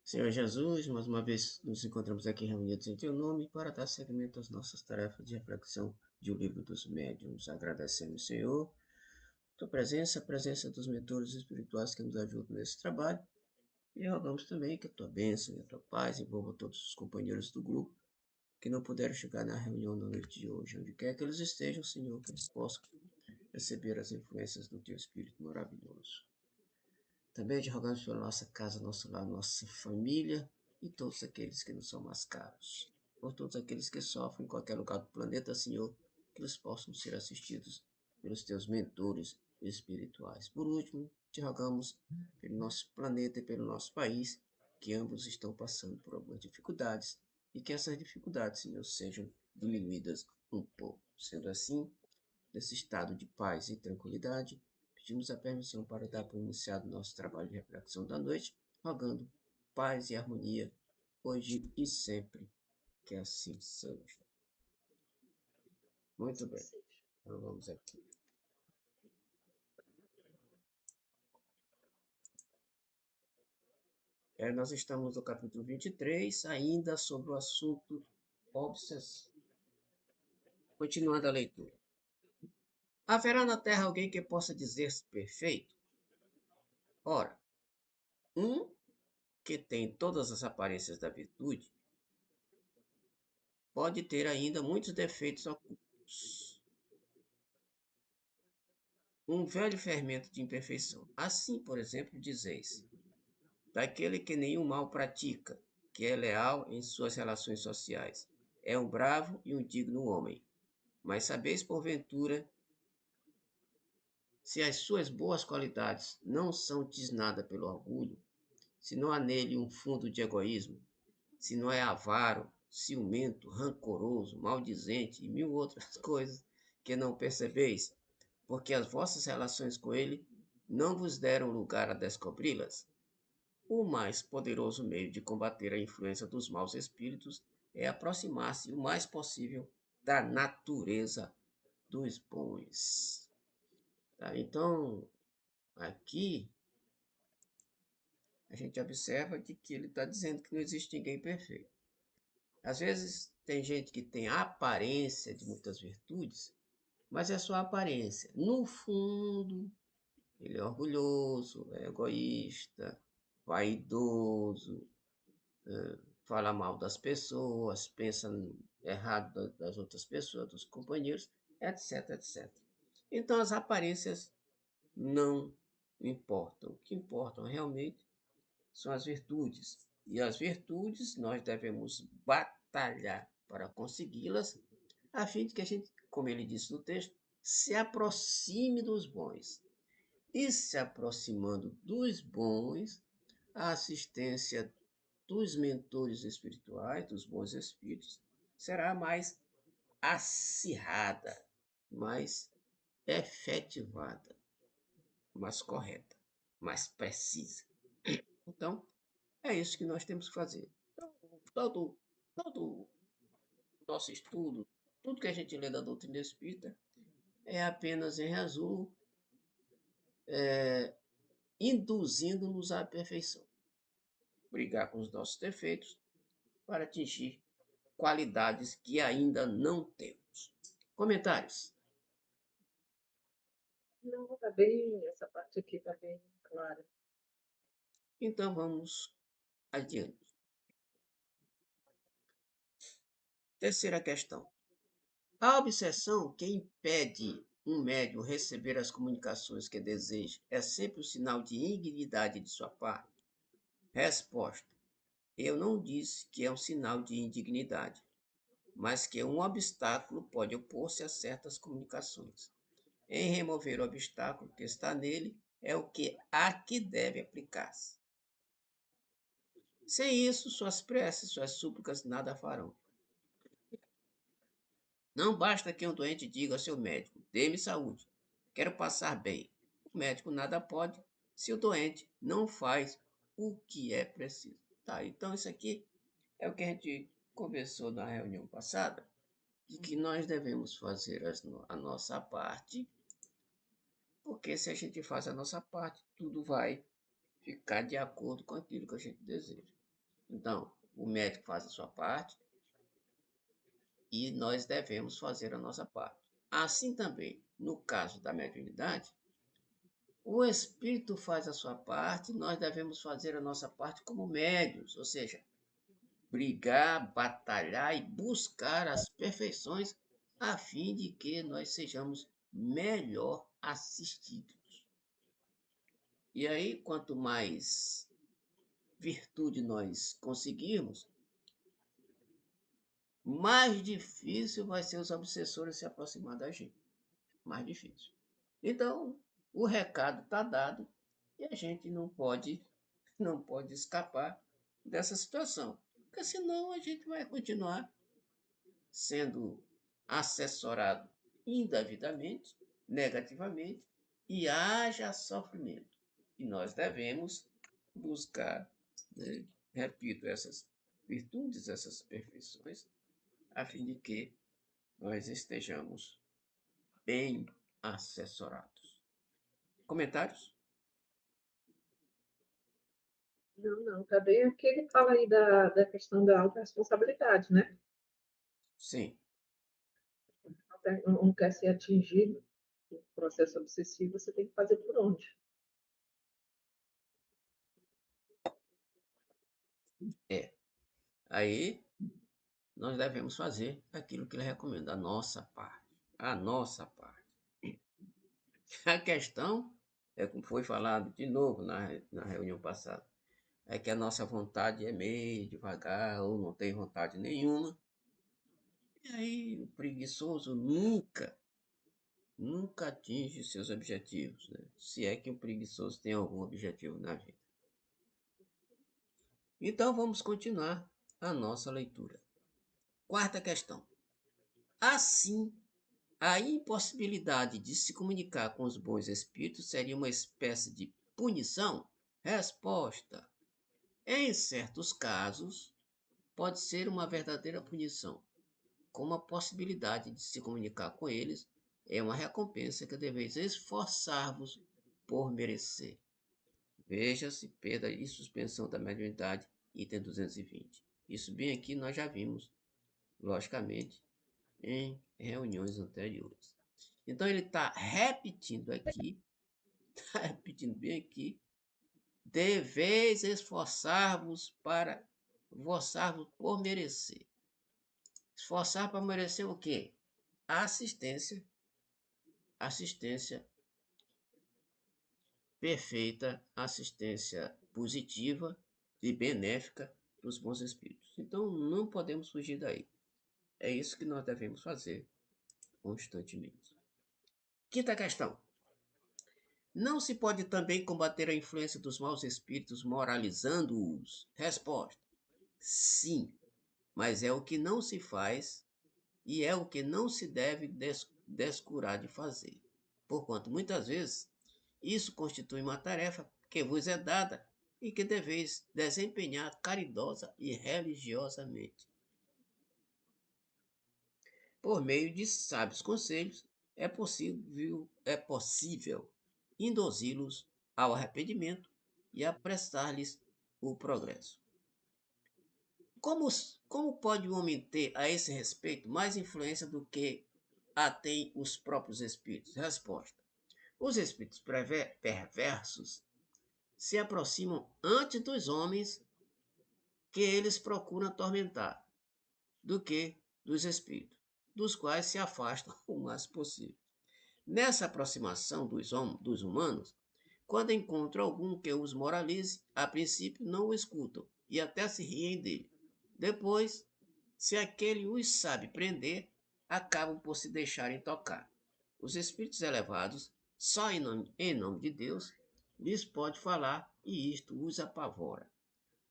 Senhor Jesus, mais uma vez nos encontramos aqui reunidos em Teu nome para dar seguimento às nossas tarefas de reflexão de O Livro dos Médiuns. Agradecemos, Senhor, Tua presença, a presença dos mentores espirituais que nos ajudam nesse trabalho e rogamos também que a Tua bênção e a Tua paz envolvam todos os companheiros do grupo que não puderam chegar na reunião na noite de hoje. Onde quer que eles estejam, Senhor, que eles possam receber as influências do Teu Espírito maravilhoso. Também te rogamos pela nossa casa, nosso lar, nossa família e todos aqueles que nos são mais caros. Por todos aqueles que sofrem em qualquer lugar do planeta, Senhor, que eles possam ser assistidos pelos teus mentores espirituais. Por último, te rogamos pelo nosso planeta e pelo nosso país, que ambos estão passando por algumas dificuldades e que essas dificuldades, Senhor, sejam diminuídas um pouco. Sendo assim, nesse estado de paz e tranquilidade, pedimos a permissão para dar por iniciado nosso trabalho de reflexão da noite, rogando paz e harmonia, hoje e sempre, que assim seja. Muito bem, então vamos aqui. Nós estamos no capítulo 23, ainda sobre o assunto obsessão. Continuando a leitura. Haverá na terra alguém que possa dizer-se perfeito? Ora, um que tem todas as aparências da virtude pode ter ainda muitos defeitos ocultos. Um velho fermento de imperfeição. Assim, por exemplo, dizeis, daquele que nenhum mal pratica, que é leal em suas relações sociais, é um bravo e um digno homem. Mas sabeis, porventura, se as suas boas qualidades não são tisnadas pelo orgulho, se não há nele um fundo de egoísmo, se não é avaro, ciumento, rancoroso, maldizente e mil outras coisas que não percebeis, porque as vossas relações com ele não vos deram lugar a descobri-las? O mais poderoso meio de combater a influência dos maus espíritos é aproximar-se o mais possível da natureza dos bons. Tá? Então, aqui a gente observa de que ele está dizendo que não existe ninguém perfeito. Às vezes tem gente que tem a aparência de muitas virtudes, mas é só aparência. No fundo, ele é orgulhoso, é egoísta, vaidoso, fala mal das pessoas, pensa errado das outras pessoas, dos companheiros, etc, etc. Então as aparências não importam. O que importam realmente são as virtudes. E as virtudes nós devemos batalhar para consegui-las, a fim de que a gente, como ele disse no texto, se aproxime dos bons. E se aproximando dos bons, a assistência dos mentores espirituais, dos bons espíritos, será mais acirrada, mais efetivada, mais correta, mais precisa. Então, é isso que nós temos que fazer. Então, todo nosso estudo, tudo que a gente lê da doutrina espírita, é apenas, em resumo, induzindo-nos à perfeição. Brigar com os nossos defeitos para atingir qualidades que ainda não temos. Comentários? Não, tá bem, essa parte aqui tá bem clara. Então vamos adiante. Terceira questão. A obsessão que impede um médium receber as comunicações que deseja é sempre um sinal de indignidade de sua parte? Resposta. Eu não disse que é um sinal de indignidade, mas que um obstáculo pode opor-se a certas comunicações. Em remover o obstáculo que está nele é o que aqui deve aplicar-se. Sem isso, suas preces, suas súplicas nada farão. Não basta que um doente diga ao seu médico: dê-me saúde, quero passar bem. O médico nada pode se o doente não faz o que é preciso. Tá, então isso aqui é o que a gente conversou na reunião passada, de que nós devemos fazer a nossa parte, porque se a gente faz a nossa parte, tudo vai ficar de acordo com aquilo que a gente deseja. Então, o médico faz a sua parte e nós devemos fazer a nossa parte. Assim também, no caso da mediunidade, o espírito faz a sua parte, nós devemos fazer a nossa parte como médios, ou seja, brigar, batalhar e buscar as perfeições a fim de que nós sejamos melhor assistidos. E aí, quanto mais virtude nós conseguirmos, mais difícil vai ser os obsessores se aproximar da gente. Mais difícil. Então, o recado está dado e a gente não pode escapar dessa situação. Porque senão a gente vai continuar sendo assessorado indevidamente, negativamente, e haja sofrimento. E nós devemos buscar, né, repito, essas virtudes, essas perfeições, a fim de que nós estejamos bem assessorados. Comentários? Não, não, também aqui ele fala aí da questão da autorresponsabilidade, né? Sim, Não quer ser atingido o processo obsessivo, você tem que fazer por onde? é. Aí nós devemos fazer aquilo que ele recomenda, a nossa parte. A nossa parte. A questão é como foi falado de novo na reunião passada, é que a nossa vontade é meio devagar ou não tem vontade nenhuma. E aí o preguiçoso nunca atinge seus objetivos, né? Se é que o preguiçoso tem algum objetivo na vida. Então vamos continuar a nossa leitura. Quarta questão. Assim, a impossibilidade de se comunicar com os bons espíritos seria uma espécie de punição? Resposta. Em certos casos, pode ser uma verdadeira punição, como a possibilidade de se comunicar com eles é uma recompensa que deveis esforçar-vos por merecer. Veja-se perda e suspensão da mediunidade, item 220. Isso bem aqui nós já vimos, logicamente, em reuniões anteriores. Então ele está repetindo aqui, está repetindo bem aqui, deveis esforçar-vos para esforçar-vos por merecer. Esforçar para merecer o quê? A assistência perfeita, assistência positiva e benéfica dos bons espíritos. Então não podemos fugir daí. É isso que nós devemos fazer constantemente. Quinta questão. Não se pode também combater a influência dos maus espíritos moralizando-os? Resposta. Sim, mas é o que não se faz e é o que não se deve descurar de fazer. Porquanto, muitas vezes, isso constitui uma tarefa que vos é dada e que deveis desempenhar caridosa e religiosamente. Por meio de sábios conselhos, é possível induzi-los ao arrependimento e apressar-lhes o progresso. Como, como pode o homem ter a esse respeito mais influência do que a tem os próprios espíritos? Resposta. Os espíritos perversos se aproximam antes dos homens que eles procuram atormentar do que dos espíritos, dos quais se afastam o mais possível. Nessa aproximação dos humanos, quando encontram algum que os moralize, a princípio não o escutam e até se riem dele. Depois, se aquele os sabe prender, acabam por se deixarem tocar. Os espíritos elevados, só em nome de Deus, lhes pode falar e isto os apavora.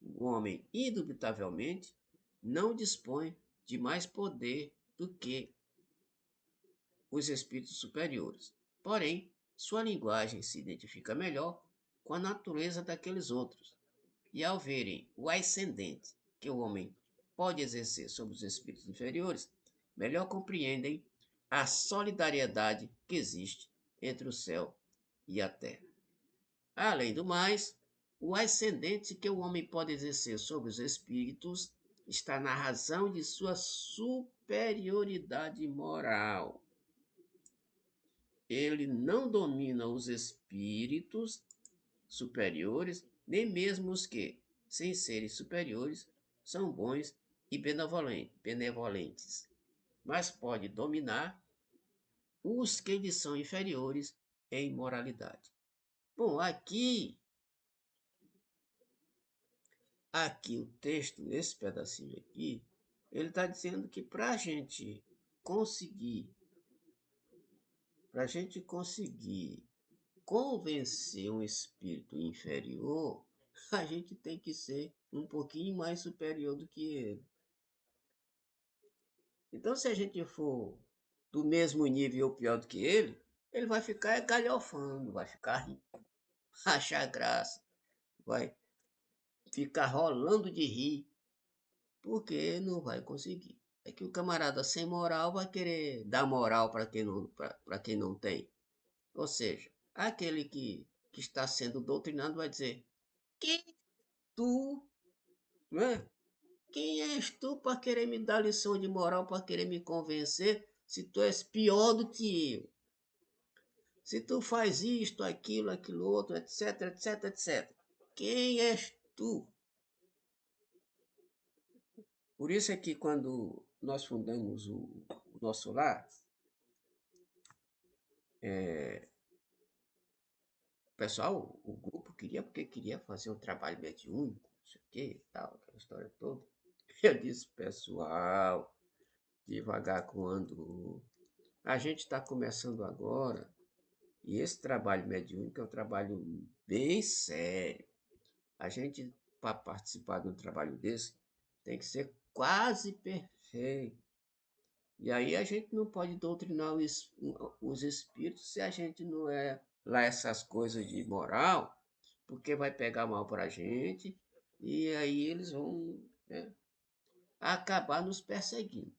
O homem, indubitavelmente, não dispõe de mais poder do que os espíritos superiores. Porém, sua linguagem se identifica melhor com a natureza daqueles outros, e ao verem o ascendente que o homem pode exercer sobre os espíritos inferiores, melhor compreendem a solidariedade que existe entre o céu e a terra. Além do mais, O ascendente que o homem pode exercer sobre os espíritos está na razão de sua superioridade moral. Ele não domina os espíritos superiores, nem mesmo os que, sem serem superiores, são bons e benevolentes, mas pode dominar os que lhe são inferiores em moralidade. Bom, aqui o texto, nesse pedacinho aqui, ele está dizendo que conseguir, para a gente conseguir convencer um espírito inferior, a gente tem que ser um pouquinho mais superior do que ele. Então, se a gente for do mesmo nível ou pior do que ele vai ficar galhofando, vai ficar rindo, achar graça, vai ficar rolando de rir, porque não vai conseguir. É que o camarada sem moral vai querer dar moral para quem não tem. Ou seja, aquele que está sendo doutrinado vai dizer: quem tu, né? Quem és tu para querer me dar lição de moral, para querer me convencer, se tu és pior do que eu? Se tu faz isto, aquilo outro, etc, etc, etc. Quem és tu? Por isso é que quando nós fundamos o nosso lar, o pessoal, o grupo queria, porque queria fazer um trabalho mediúnico, não sei o que, tal, aquela história toda. Eu disse, pessoal, devagar com ando. A gente está começando agora, e esse trabalho mediúnico é um trabalho bem sério. A gente, para participar de um trabalho desse, tem que ser quase perfeito. E aí a gente não pode doutrinar os espíritos se a gente não é lá essas coisas de moral, porque vai pegar mal para a gente e aí eles vão, né, acabar nos perseguindo.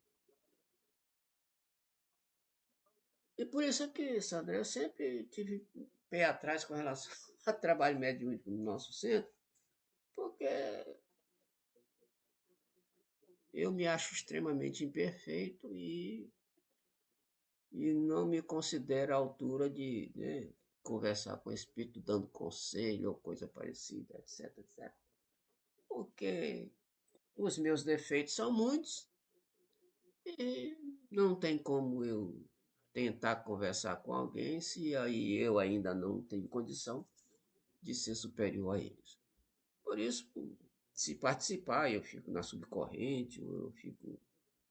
E por isso que, Sandra, eu sempre tive pé atrás com relação ao trabalho mediúnico no nosso centro, porque eu me acho extremamente imperfeito e não me considero à altura de, né, conversar com o espírito dando conselho ou coisa parecida, etc, etc. Porque os meus defeitos são muitos e não tem como eu tentar conversar com alguém se aí eu ainda não tenho condição de ser superior a eles. Por isso, se participar, eu fico na subcorrente, eu fico,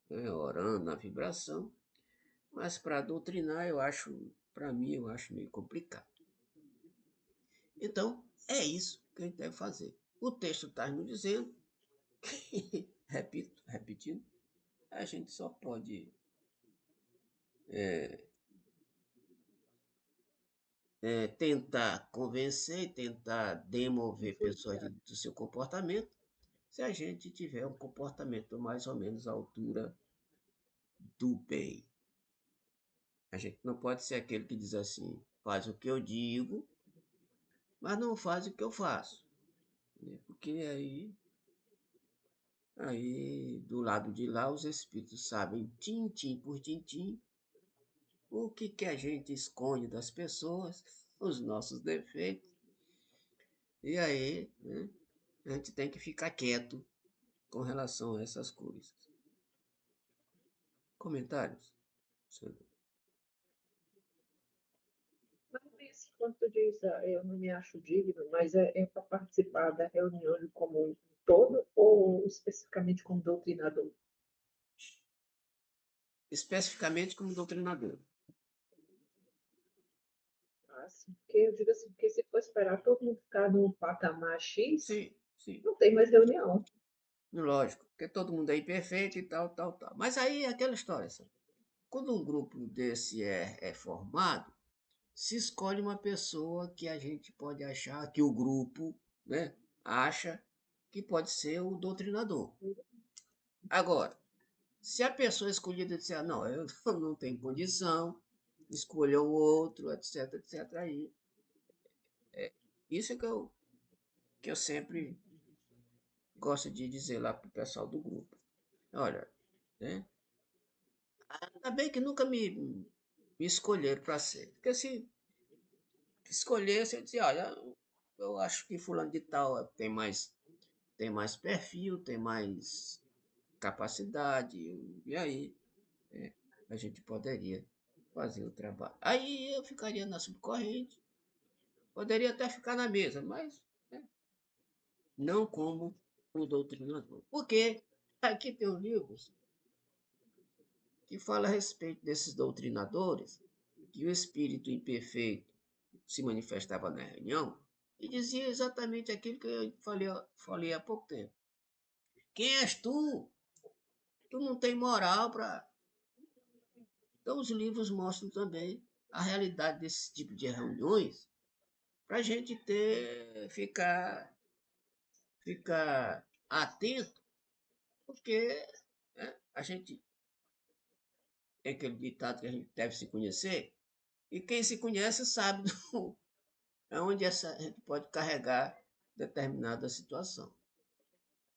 né, orando na vibração, mas para doutrinar para mim, eu acho meio complicado. Então, é isso que a gente deve fazer. O texto está nos dizendo, repetindo, a gente só pode tentar convencer, tentar demover pessoas do seu comportamento, se a gente tiver um comportamento mais ou menos à altura do bem. A gente não pode ser aquele que diz assim, faz o que eu digo, mas não faz o que eu faço. Né? Porque aí do lado de lá os espíritos sabem tintim por tintim o que a gente esconde das pessoas, os nossos defeitos. E aí, né, a gente tem que ficar quieto com relação a essas coisas. Comentários? Mas isso, quando tu diz, eu não me acho digno, mas é para participar da reunião como um todo ou especificamente como doutrinador? Especificamente como doutrinador. Assim, porque eu digo assim, porque se for esperar todo mundo ficar no patamar X, Sim, sim. não tem mais reunião. Lógico, porque todo mundo é imperfeito e tal, tal, tal. Mas aí é aquela história, sabe? Quando um grupo desse é formado, se escolhe uma pessoa que a gente pode achar, que o grupo, né, acha que pode ser o doutrinador. Agora, se a pessoa escolhida disser, não, eu não tenho condição, escolha o outro, etc, etc, aí, isso é que eu que eu sempre gosto de dizer lá pro pessoal do grupo. Olha, né? Ainda bem que nunca me escolheram para ser. Porque se escolhesse, eu dizia, olha, eu acho que fulano de tal tem mais perfil, tem mais capacidade, e aí é, a gente poderia fazer o trabalho. Aí eu ficaria na subcorrente, poderia até ficar na mesa, mas né, não como o doutrinador. Porque aqui tem um livro que fala a respeito desses doutrinadores, que o espírito imperfeito se manifestava na reunião e dizia exatamente aquilo que eu falei há pouco tempo. Quem és tu? Tu não tem moral para. Então, os livros mostram também a realidade desse tipo de reuniões para a gente ficar atento, porque né, a gente tem aquele ditado que a gente deve se conhecer, e quem se conhece sabe aonde a gente pode carregar determinada situação.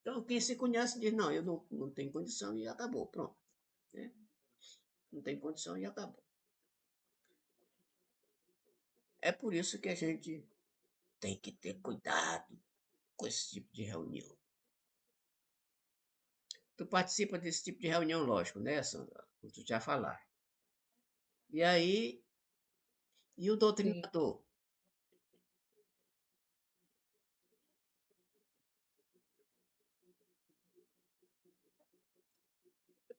Então, quem se conhece diz, não, eu não tenho condição e acabou, pronto. Né? Não tem condição e acabou. É por isso que a gente tem que ter cuidado com esse tipo de reunião. Tu participa desse tipo de reunião, lógico, né, Sandra? Como tu já falaram. E aí, e o Sim. doutrinador?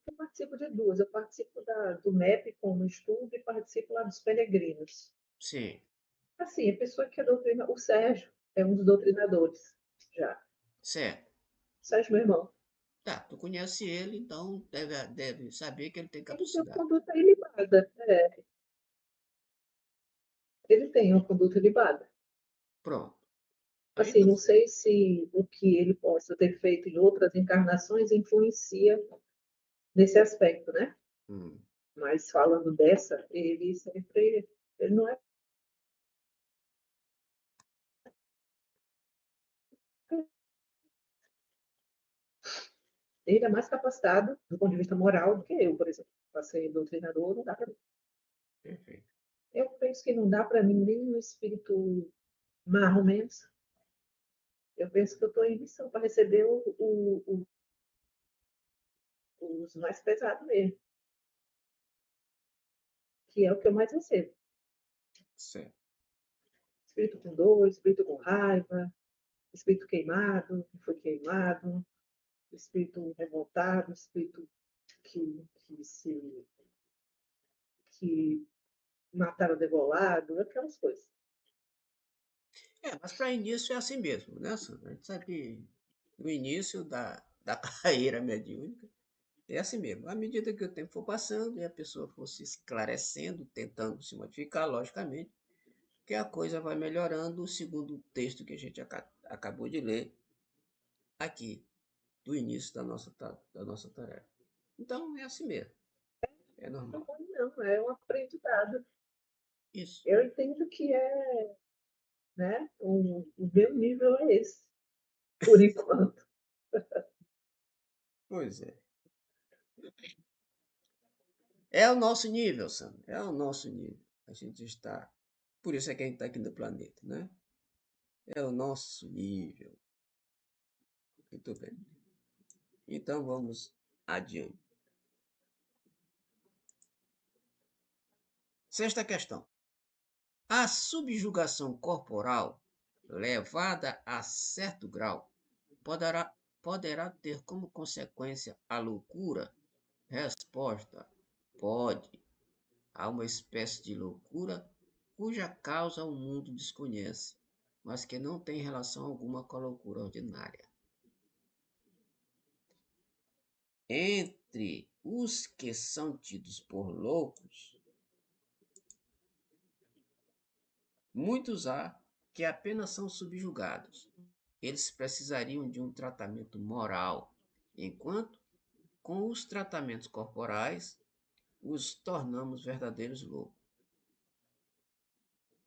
Eu participo de duas. Eu participo do MEP como estudo e participo lá dos peregrinos. Sim, Assim, a pessoa que é doutrina, o Sérgio é um dos doutrinadores já. certo. O Sérgio, meu irmão, Tá, tu conhece ele, então deve saber que ele tem ele tem uma capacidade. conduta ilibada. Ele tem uma conduta ilibada. Pronto. Aí Assim, tu. não sei se o que ele possa ter feito em outras encarnações influencia nesse aspecto, né? Hum, Mas falando dessa, ele não é, ele é mais capacitado do ponto de vista moral do que eu, por exemplo. Para ser doutrinador, não dá para mim. perfeito. Eu penso que não dá para mim nem no espírito mais ou menos. Eu penso que eu estou em missão para receber os mais pesados mesmo, que é o que eu mais recebo. Certo. Espírito com dor, espírito com raiva, espírito queimado, que foi queimado, espírito revoltado, espírito que mataram o degolado, aquelas coisas. É, mas para início é assim mesmo, né, Sandra? A gente sabe que no início da carreira mediúnica é assim mesmo. À medida que o tempo for passando e a pessoa for se esclarecendo, tentando se modificar, logicamente, que a coisa vai melhorando segundo o texto que a gente acabou de ler aqui, do início da nossa tarefa. Então, é assim mesmo. É Não, normal. não, é um aprendizado. Isso. Eu entendo que é, né, o meu nível é esse, por enquanto. Pois é. É o nosso nível, Sandra. É o nosso nível. A gente está. Por isso é que a gente está aqui no planeta, né? É o nosso nível. Muito bem. Então vamos adiante. Sexta questão. A subjugação corporal, levada a certo grau, poderá ter como consequência a loucura? Resposta: pode. Há uma espécie de loucura cuja causa o mundo desconhece, mas que não tem relação alguma com a loucura ordinária. Entre os que são tidos por loucos, muitos há que apenas são subjugados. Eles precisariam de um tratamento moral, enquanto, com os tratamentos corporais, os tornamos verdadeiros loucos.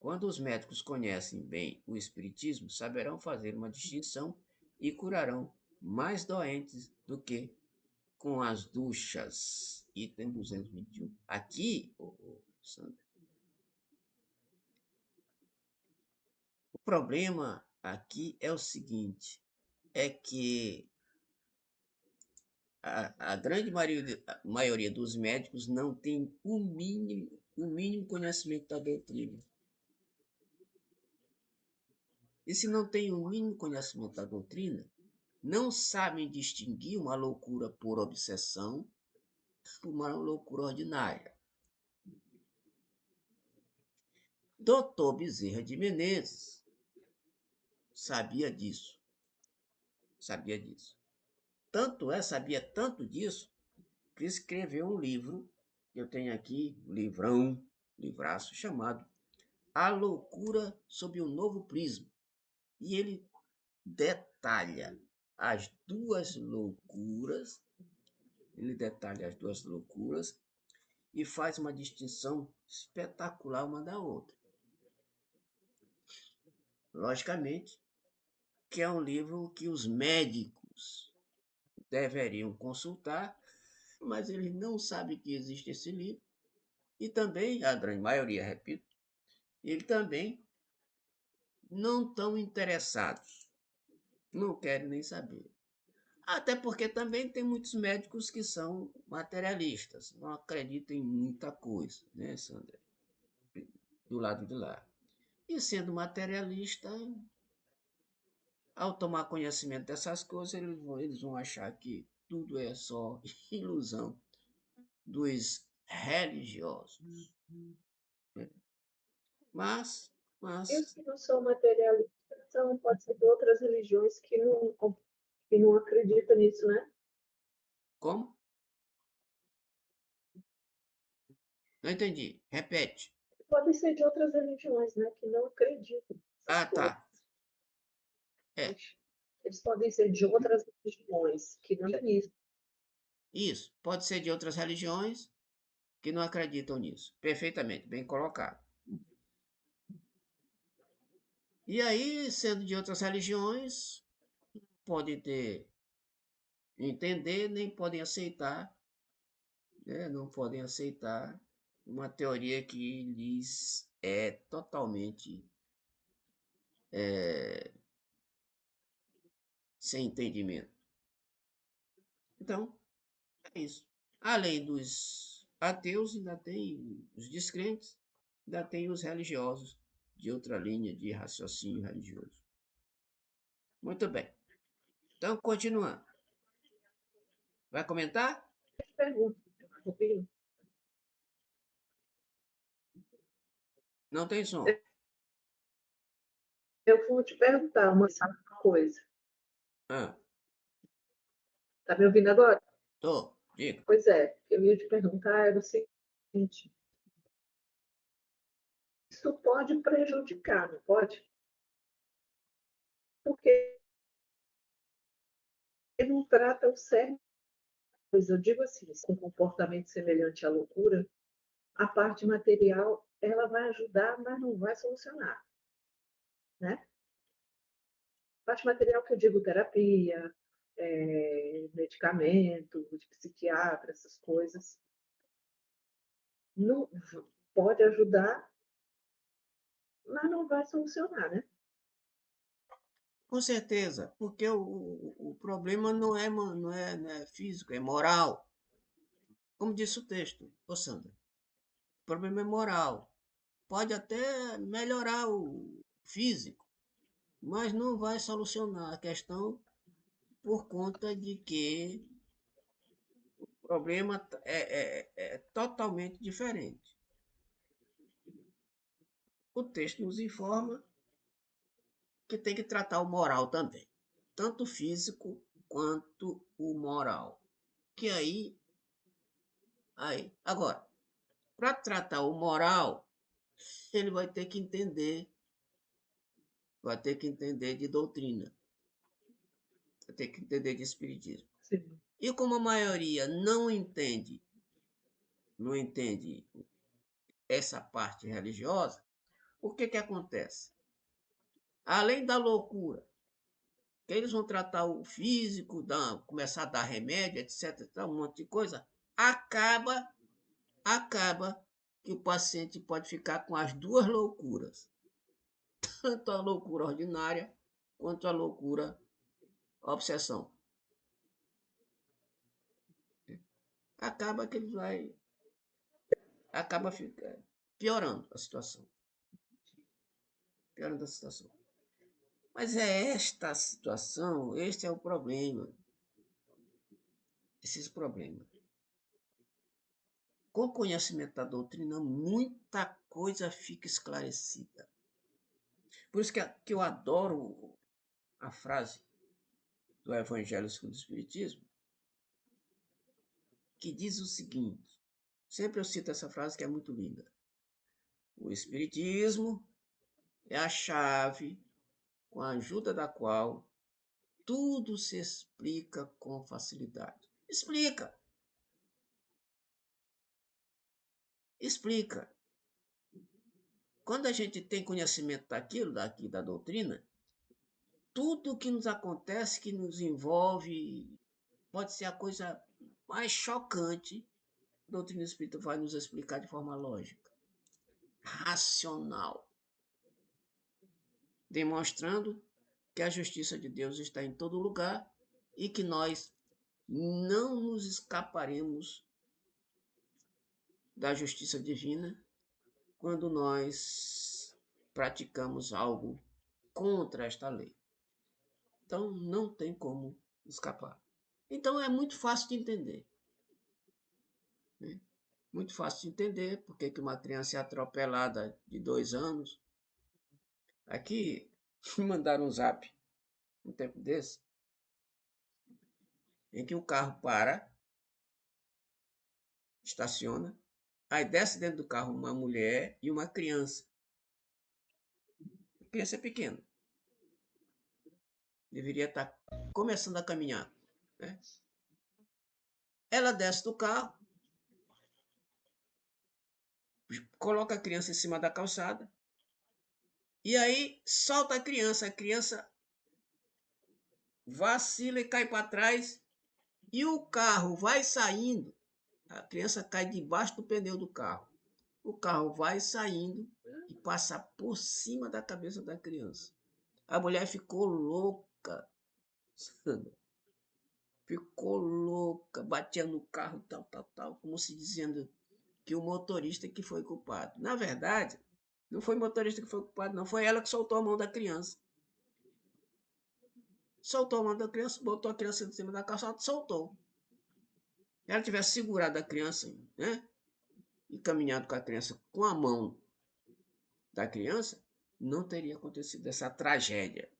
Quando os médicos conhecem bem o espiritismo, saberão fazer uma distinção e curarão mais doentes do que com as duchas. Item 221. Aqui, Sandra, o problema aqui é o seguinte, é que a grande maioria dos médicos não tem o mínimo conhecimento da doutrina. E se não tem o mínimo conhecimento da doutrina, não sabem distinguir uma loucura por obsessão de uma loucura ordinária. Doutor Bezerra de Menezes sabia disso. Sabia disso. Sabia tanto disso, que escreveu um livro, eu tenho aqui, um livraço, chamado A Loucura sob um Novo Prisma. E ele detalha as duas loucuras, e faz uma distinção espetacular uma da outra. Logicamente, que é um livro que os médicos deveriam consultar, mas eles não sabem que existe esse livro. E também, a grande maioria, repito, eles também não estão interessados, não querem nem saber. Até porque também tem muitos médicos que são materialistas, não acreditam em muita coisa, né, Sandra? Do lado de lá. E sendo materialista, ao tomar conhecimento dessas coisas, eles vão achar que tudo é só ilusão dos religiosos. Né? E os Mas, que não são materialistas são, pode ser de outras religiões que não acreditam nisso, né? como? Não entendi. Repete. Podem ser de outras religiões, né? Que não acreditam nessas Ah, tá. coisas. É, Eles podem ser de outras religiões que não acreditam nisso. isso. Pode ser de outras religiões que não acreditam nisso. Perfeitamente, bem colocado. E aí, sendo de outras religiões, podem entender, nem podem aceitar, né? Não podem aceitar uma teoria que lhes é totalmente sem entendimento. Então, é isso. Além dos ateus, ainda tem os descrentes, ainda tem os religiosos de outra linha de raciocínio religioso. Muito bem. Então, continuando. Vai comentar? Pergunta, Rubinho. Não tem som. Eu vou te perguntar uma coisa. Ah, Tá me ouvindo agora? tô. Diga. Pois é, eu ia te perguntar era o seguinte: isso pode prejudicar, não pode? Porque ele não trata o cerne. Pois eu digo assim, com comportamento semelhante à loucura, a parte material ela vai ajudar, mas não vai solucionar, né? A parte material que eu digo terapia, medicamento, de psiquiatra, essas coisas, não, pode ajudar, mas não vai solucionar, né? Com certeza, porque o problema não é físico, é moral. Como disse o texto, ô Sandra, o problema é moral. Pode até melhorar o físico, mas não vai solucionar a questão por conta de que o problema é totalmente diferente. O texto nos informa que tem que tratar o moral também, tanto o físico quanto o moral. Que agora, para tratar o moral, ele vai ter que entender de doutrina, vai ter que entender de espiritismo. Sim. E como a maioria não entende essa parte religiosa, O que acontece? Além da loucura, que eles vão tratar o físico, começar a dar remédio, etc, um monte de coisa, acaba que o paciente pode ficar com as duas loucuras, tanto a loucura ordinária quanto a loucura obsessão. Acaba que ele acaba piorando a situação. Mas é esta situação, este é o problema. Esses problemas. Com o conhecimento da doutrina, muita coisa fica esclarecida. Por isso que eu adoro a frase do Evangelho segundo o Espiritismo, que diz o seguinte, sempre eu cito essa frase que é muito linda. O Espiritismo é a chave com a ajuda da qual tudo se explica com facilidade. Explica. Quando a gente tem conhecimento daquilo, daqui da doutrina, tudo que nos acontece, que nos envolve, pode ser a coisa mais chocante, a doutrina espírita vai nos explicar de forma lógica, racional, demonstrando que a justiça de Deus está em todo lugar e que nós não nos escaparemos da justiça divina quando nós praticamos algo contra esta lei. Então, não tem como escapar. Então, é muito fácil de entender. Né? Muito fácil de entender porque que uma criança é atropelada de 2 anos. Aqui, me mandaram um zap, um tempo desse, em que o carro para, estaciona, aí desce dentro do carro uma mulher e uma criança. A criança é pequena. Deveria estar começando a caminhar. Né? Ela desce do carro, coloca a criança em cima da calçada, e aí solta a criança vacila e cai para trás, e o carro vai saindo, a criança cai debaixo do pneu do carro. O carro vai saindo e passa por cima da cabeça da criança. A mulher ficou louca, batia no carro, tal, como se dizendo que o motorista que foi culpado. Na verdade, não foi o motorista que foi culpado, não. Foi ela que soltou a mão da criança. Soltou a mão da criança, botou a criança em cima da calçada, soltou. Se ela tivesse segurado a criança, né? E caminhado com a criança com a mão da criança, não teria acontecido essa tragédia.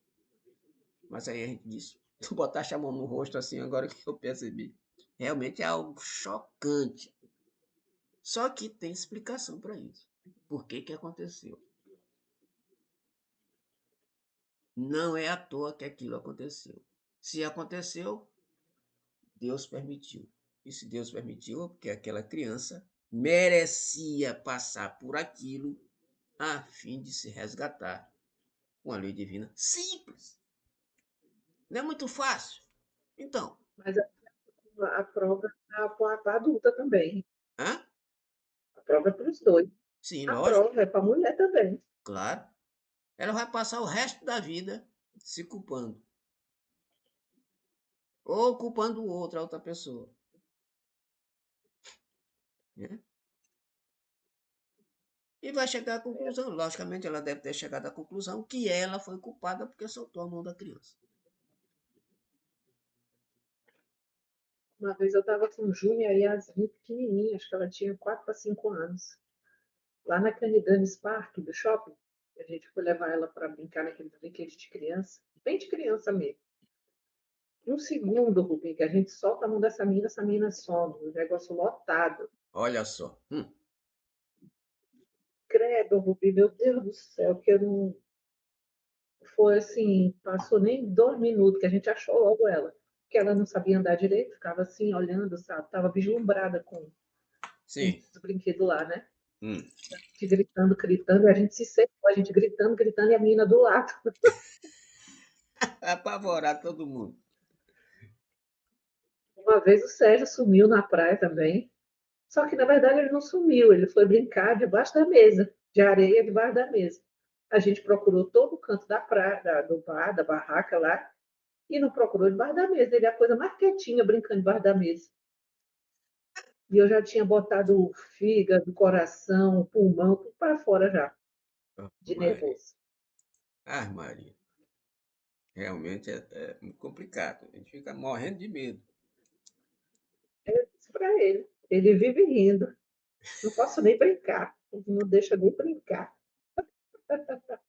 Mas aí a gente disse, tu botaste a mão no rosto assim, agora que eu percebi. Realmente é algo chocante. Só que tem explicação para isso. Por que aconteceu? Não é à toa que aquilo aconteceu. Se aconteceu, Deus permitiu. E se Deus permitiu, é porque aquela criança merecia passar por aquilo a fim de se resgatar com a lei divina. Simples. Não é muito fácil. Então. Mas a prova é para a adulta também. Hã? A prova é para os dois. Sim, A lógico. prova é para a mulher também. Claro. Ela vai passar o resto da vida se culpando. Ou culpando o outro, a outra pessoa. Né? E vai chegar à conclusão. Logicamente, ela deve ter chegado à conclusão que ela foi culpada porque soltou a mão da criança. Uma vez eu estava com Júnior e Yasmin pequenininha, acho que ela tinha 4 para 5 anos. Lá na Canidanes Park, do shopping, a gente foi levar ela para brincar naquele brinquedo de criança, bem de criança mesmo. Um segundo, Rubem, que a gente solta a mão dessa menina, essa menina some, o negócio lotado. Olha só. Credo, Rubem, meu Deus do céu, que eu não. Foi assim, passou nem 2 minutos que a gente achou logo ela. Porque ela não sabia andar direito, ficava assim, olhando, sabe? Estava vislumbrada com Sim. os brinquedos lá, né? A gente gritando, gritando, e a gente se secou, a gente gritando, gritando, e a menina do lado. Apavorar todo mundo. Uma vez o Sérgio sumiu na praia também. Só que, na verdade, ele não sumiu, ele foi brincar debaixo da mesa, de areia debaixo da mesa. A gente procurou todo o canto da praia, do bar, da barraca lá, e não procurou debaixo da mesa. Ele é a coisa mais quietinha brincando debaixo da mesa. E eu já tinha botado o fígado, o coração, o pulmão, tudo para fora já, Ah, de Maria. nervoso. Ah, Maria. Realmente é muito complicado. A gente fica morrendo de medo. Eu disse para ele. Ele vive rindo. Não posso nem brincar. Ele não deixa nem brincar. Pois é.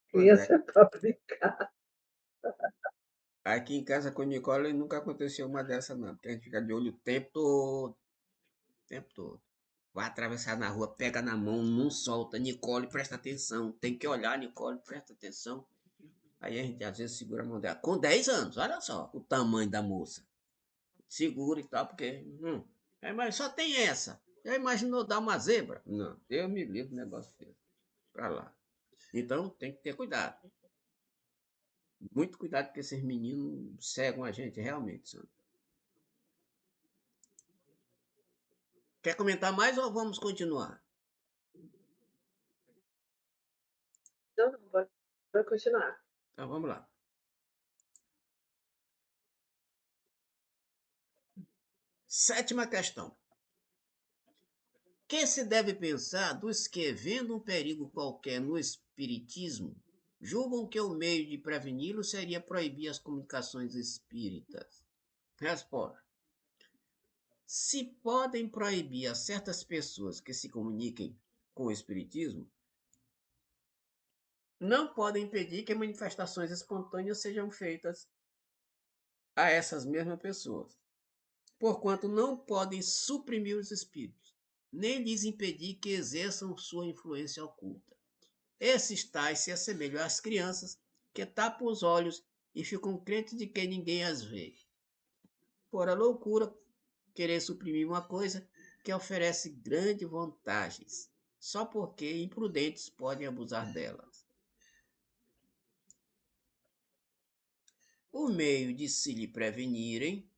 Criança é para brincar. Aqui em casa com o Nicole nunca aconteceu uma dessa, não. Porque a gente fica de olho o tempo todo. O tempo todo. Vai atravessar na rua, pega na mão, não solta. Nicole, presta atenção. Tem que olhar, Nicole, presta atenção. Aí a gente às vezes segura a mão dela. Com 10 anos, olha só o tamanho da moça. Segura e tal, porque. Mas só tem essa. Já imaginou dar uma zebra? Não, eu me livro do negócio desse. Pra lá. Então tem que ter cuidado. Muito cuidado, porque esses meninos cegam a gente realmente, sabe? Quer comentar mais ou vamos continuar? Não, não, vai continuar. Então vamos lá. Sétima questão. Que se deve pensar dos que, vendo um perigo qualquer no espiritismo, julgam que o meio de preveni-lo seria proibir as comunicações espíritas? Resposta. Se podem proibir a certas pessoas que se comuniquem com o espiritismo, não podem impedir que manifestações espontâneas sejam feitas a essas mesmas pessoas, porquanto não podem suprimir os espíritos, nem lhes impedir que exerçam sua influência oculta. Esses tais se assemelham às crianças que tapam os olhos e ficam crentes de que ninguém as vê. Fora loucura querer suprimir uma coisa que oferece grandes vantagens, só porque imprudentes podem abusar delas. O meio de se lhe prevenirem,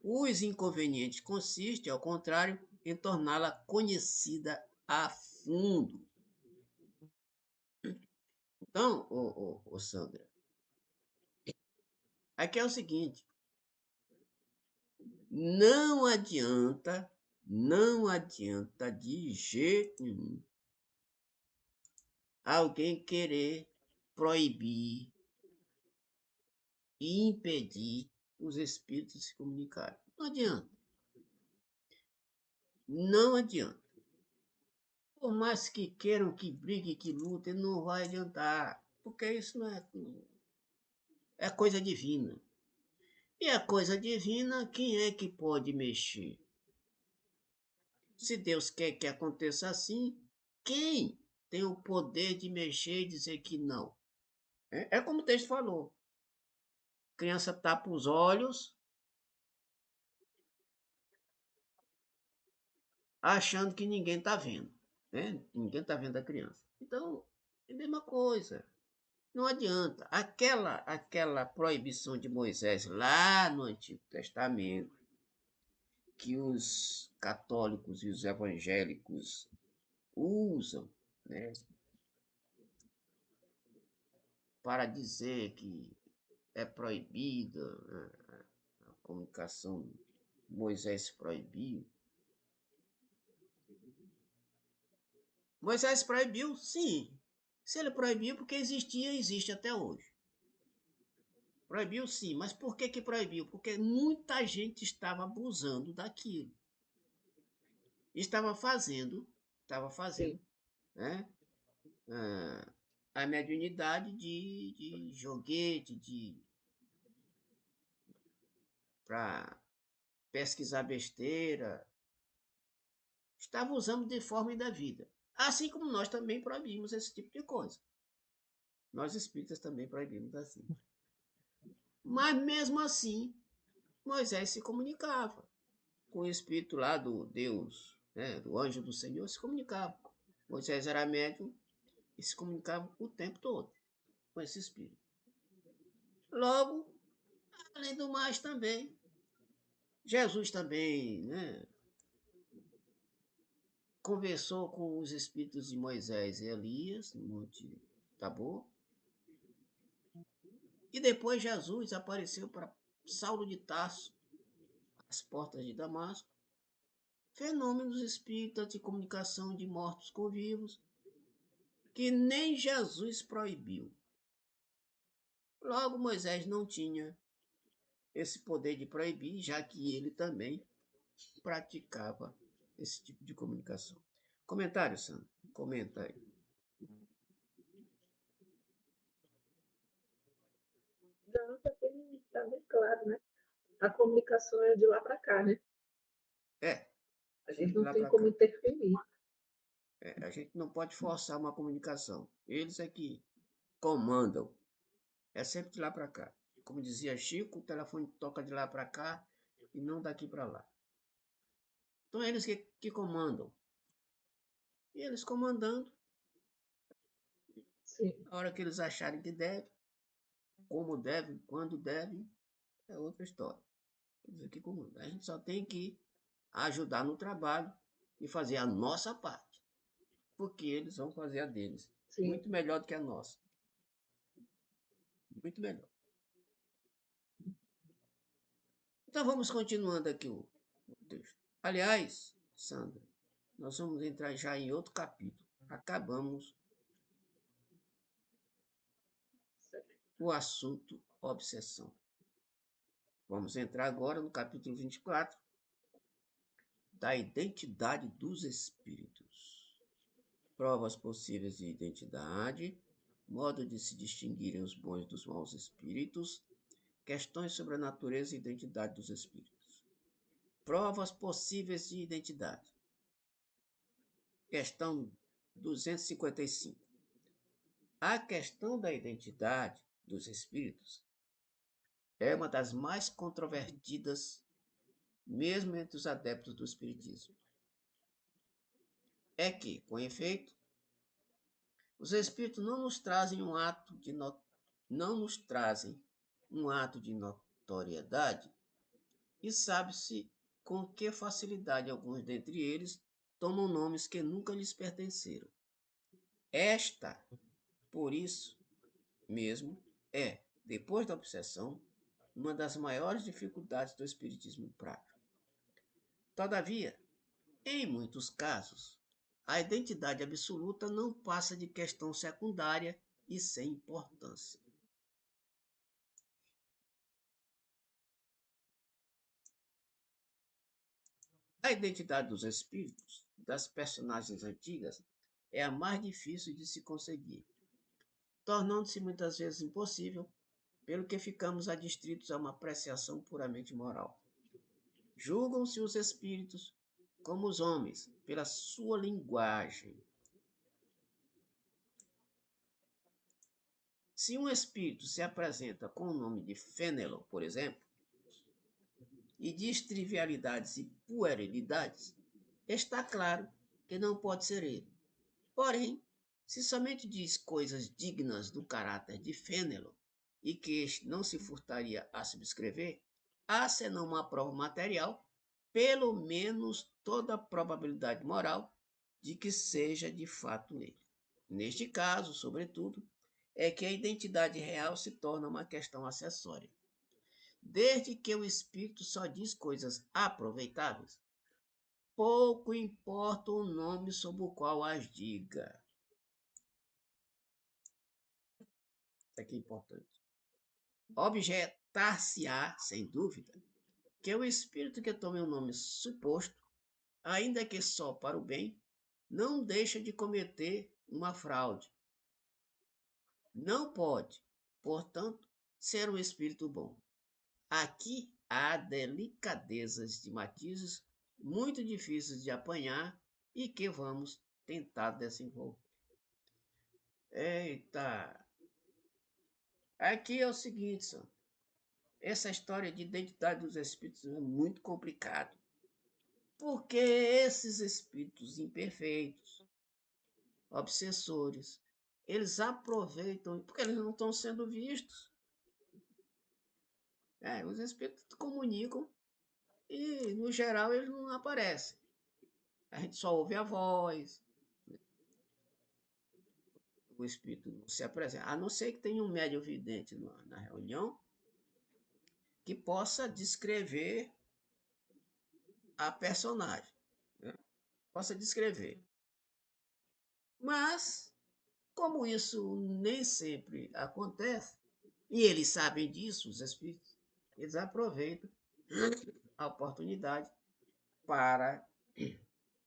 os inconvenientes consiste, ao contrário, em torná-la conhecida a fundo. Então, Sandra, aqui é o seguinte: não adianta, não adianta de jeito nenhum alguém querer proibir e impedir os espíritos de se comunicarem. Não adianta. Não adianta. Por mais que queiram que brigue, que lutem, não vai adiantar. Porque isso não é coisa divina. E a coisa divina, quem é que pode mexer? Se Deus quer que aconteça assim, quem tem o poder de mexer e dizer que não? É como o texto falou. A criança tapa os olhos, achando que ninguém está vendo. Né? Ninguém está vendo a criança. Então, é a mesma coisa. Não adianta. Aquela proibição de Moisés lá no Antigo Testamento, que os católicos e os evangélicos usam, né, para dizer que é proibida, né, a comunicação, Moisés proibiu. Moisés proibiu, sim. Se ele proibiu, porque existia, existe até hoje. Proibiu sim, mas por que proibiu? Porque muita gente estava abusando daquilo. Estava Sim. fazendo, né? A mediunidade de joguete, para pesquisar besteira, estava usando de forma indevida. Assim como nós também proibimos esse tipo de coisa. Nós espíritas também proibimos assim. Mas mesmo assim, Moisés se comunicava com o espírito lá do Deus. né, do anjo do Senhor, se comunicava. Moisés era médium e se comunicava o tempo todo com esse espírito. Logo, além do mais também, Jesus também, né, conversou com os espíritos de Moisés e Elias no Monte Tabor. E depois Jesus apareceu para Saulo de Tarso, às portas de Damasco. Fenômenos espíritas de comunicação de mortos com vivos, que nem Jesus proibiu. Logo, Moisés não tinha esse poder de proibir, já que ele também praticava esse tipo de comunicação. Comentário, Sandro? Comenta aí. Não, tá bem claro, né? A comunicação é de lá para cá, né? É, A gente sempre não lá tem para como cá. interferir. A gente não pode forçar uma comunicação. Eles é que comandam. É sempre de lá para cá. Como dizia Chico, o telefone toca de lá para cá e não daqui para lá. Então é eles que comandam. E eles comandando, Sim, a hora que eles acharem que deve, como devem, quando devem, é outra história. Eles que comandam. A gente só tem que ajudar no trabalho e fazer a nossa parte. Porque eles vão fazer a deles. sim. Muito melhor do que a nossa. Muito melhor. Então vamos continuando aqui o texto. Aliás, Sandra, nós vamos entrar já em outro capítulo. Acabamos o assunto obsessão. Vamos entrar agora no capítulo 24 da identidade dos espíritos. Provas possíveis de identidade, modo de se distinguirem os bons dos maus espíritos, questões sobre a natureza e identidade dos espíritos. Provas possíveis de identidade. Questão 255. A questão da identidade dos espíritos é uma das mais controvertidas, mesmo entre os adeptos do espiritismo. É que, com efeito, os espíritos não nos trazem um ato de notoriedade e sabe-se com que facilidade alguns dentre eles tomam nomes que nunca lhes pertenceram. Esta, por isso mesmo, é, depois da obsessão, uma das maiores dificuldades do espiritismo prático. Todavia, em muitos casos, a identidade absoluta não passa de questão secundária e sem importância. A identidade dos espíritos das personagens antigas é a mais difícil de se conseguir, tornando-se muitas vezes impossível, pelo que ficamos adstritos a uma apreciação puramente moral. Julgam-se os espíritos como os homens, pela sua linguagem. Se um espírito se apresenta com o nome de Fênelon, por exemplo, e diz trivialidades e puerilidades, está claro que não pode ser ele. Porém, se somente diz coisas dignas do caráter de Fênelon e que este não se furtaria a subscrever, há senão uma prova material, pelo menos toda a probabilidade moral de que seja de fato ele. Neste caso, sobretudo, é que a identidade real se torna uma questão acessória. Desde que o espírito só diz coisas aproveitáveis, pouco importa o nome sob o qual as diga. Isso aqui é importante. Objetar-se-á, sem dúvida, que o espírito que tome o nome suposto, ainda que só para o bem, não deixa de cometer uma fraude. Não pode, portanto, ser um espírito bom. Aqui há delicadezas de matizes muito difíceis de apanhar e que vamos tentar desenvolver. Eita! Aqui é o seguinte, só. Essa história de identidade dos espíritos é muito complicado. Porque esses espíritos imperfeitos, obsessores, eles aproveitam, porque eles não estão sendo vistos. Os espíritos comunicam e, no geral, eles não aparecem. A gente só ouve a voz, o espírito não se apresenta. A não ser que tenha um médium vidente na reunião que possa descrever a personagem, né? Possa descrever. Mas, como isso nem sempre acontece, e eles sabem disso, os espíritos, eles aproveitam a oportunidade para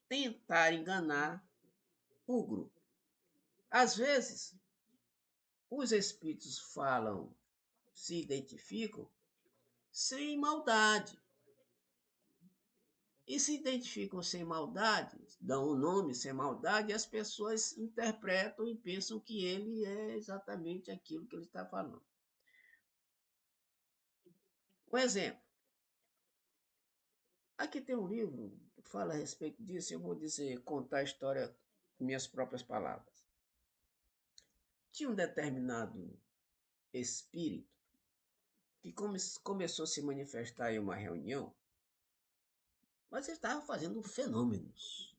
tentar enganar o grupo. Às vezes, os espíritos falam, se identificam sem maldade. E se identificam sem maldade, dão o nome sem maldade, e as pessoas interpretam e pensam que ele é exatamente aquilo que ele está falando. Um exemplo. Aqui tem um livro que fala a respeito disso, eu vou contar a história com minhas próprias palavras. Tinha um determinado espírito que começou a se manifestar em uma reunião, mas ele estava fazendo fenômenos,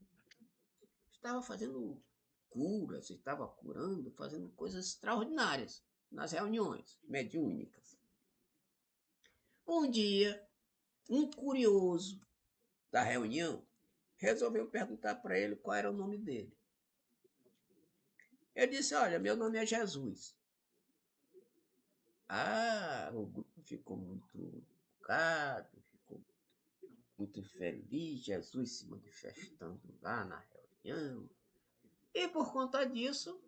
estava fazendo curas, estava curando, fazendo coisas extraordinárias nas reuniões mediúnicas. Um dia, um curioso da reunião resolveu perguntar para ele qual era o nome dele. Ele disse: olha, meu nome é Jesus. O grupo ficou muito educado, ficou muito feliz, Jesus se manifestando lá na reunião. E por conta disso,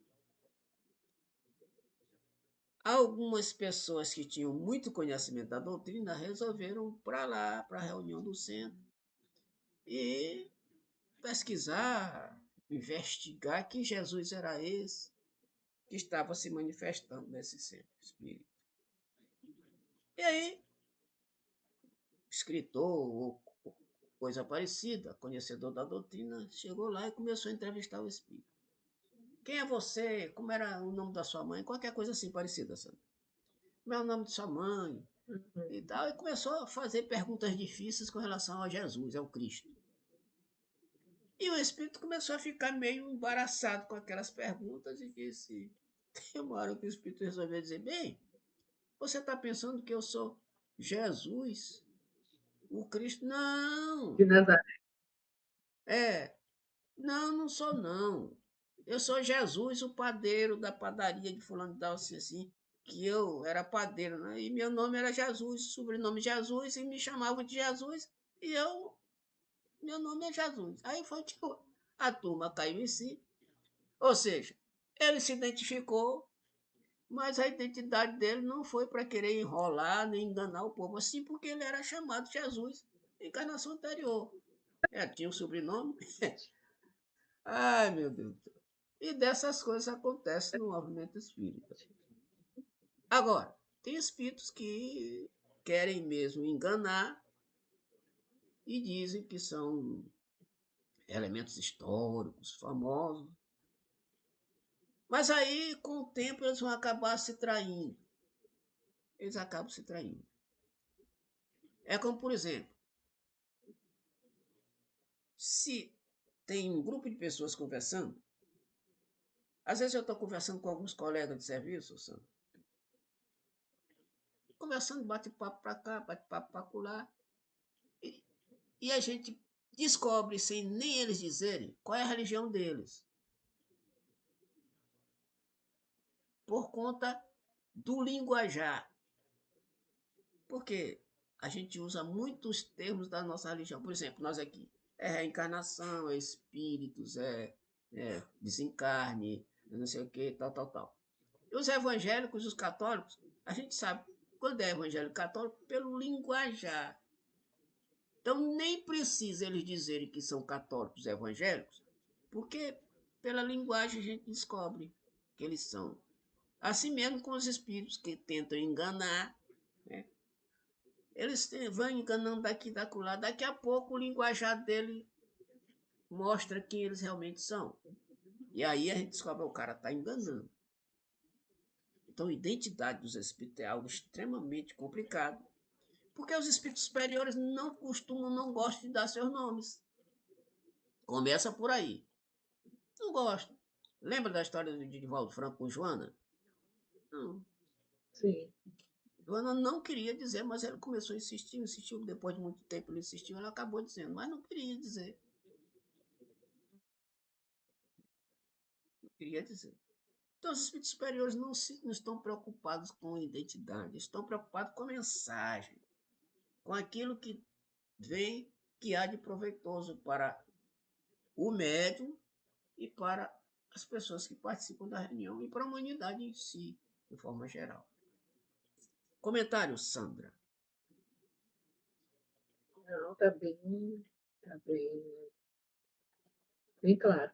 algumas pessoas que tinham muito conhecimento da doutrina resolveram para lá, para a reunião do centro, e pesquisar, investigar que Jesus era esse que estava se manifestando nesse centro espírita. E aí, escritor ou coisa parecida, conhecedor da doutrina, chegou lá e começou a entrevistar o espírito. Quem é você? Como era o nome da sua mãe? Qualquer coisa assim parecida, sabe? Como é o nome de sua mãe? E tal. E começou a fazer perguntas difíceis com relação a Jesus, ao Cristo. E o espírito começou a ficar meio embaraçado com aquelas perguntas e disse... Tem uma hora que o espírito resolveu dizer: bem, você está pensando que eu sou Jesus? O Cristo? Não. De Nazaré. Não, não sou não. Eu sou Jesus, o padeiro da padaria de fulano de tal, assim, que eu era padeiro, né? E meu nome era Jesus, sobrenome Jesus, e me chamavam de Jesus, e meu nome é Jesus. Aí foi tipo, a turma caiu em si. Ou seja, ele se identificou, mas a identidade dele não foi para querer enrolar nem enganar o povo, assim porque ele era chamado Jesus, encarnação anterior. Tinha um sobrenome. Ai, meu Deus. E dessas coisas acontecem no movimento espírita. Agora, tem espíritos que querem mesmo enganar e dizem que são elementos históricos, famosos. Mas aí, com o tempo, eles vão acabar se traindo. Eles acabam se traindo. É como, por exemplo, se tem um grupo de pessoas conversando, às vezes eu estou conversando com alguns colegas de serviço, Sandro, conversando, bate-papo para cá, bate-papo para lá, e a gente descobre, sem nem eles dizerem, qual é a religião deles, por conta do linguajar. Porque a gente usa muitos termos da nossa religião. Por exemplo, nós aqui, é reencarnação, é espíritos, é desencarne, não sei o que, tal, tal, tal. E os evangélicos, os católicos, a gente sabe quando é evangélico católico pelo linguajar. Então, nem precisa eles dizerem que são católicos evangélicos, porque pela linguagem a gente descobre que eles são. Assim mesmo com os espíritos que tentam enganar, né? Eles vão enganando daqui e daquela. Daqui a pouco o linguajar dele mostra quem eles realmente são. E aí a gente descobre que o cara está enganando. Então, a identidade dos espíritos é algo extremamente complicado, porque os espíritos superiores não costumam, não gostam de dar seus nomes. Começa por aí. Não gostam. Lembra da história de Divaldo Franco com Joana? Não. Sim. Joana não queria dizer, mas ela começou a insistir, insistiu. Depois de muito tempo ele insistiu, ela acabou dizendo, mas não queria dizer. Não queria dizer. Então, os espíritos superiores não estão preocupados com a identidade, estão preocupados com a mensagem, com aquilo que vem, que há de proveitoso para o médium e para as pessoas que participam da reunião e para a humanidade em si, de forma geral. Comentário, Sandra. Não, tá bem claro.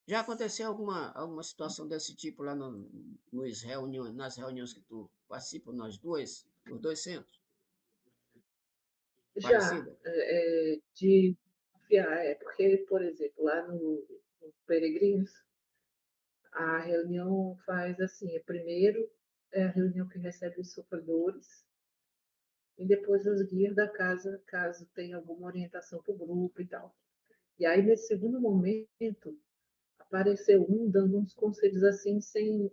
Já aconteceu alguma situação desse tipo lá nas reuniões que tu participa, nos dois centros? Já, Parecida? de porque, por exemplo, lá no Peregrinos, a reunião faz assim, primeiro é a reunião que recebe os sofredores, e depois os guias da casa, caso tenha alguma orientação para o grupo e tal. E aí, nesse segundo momento, apareceu um dando uns conselhos assim, sem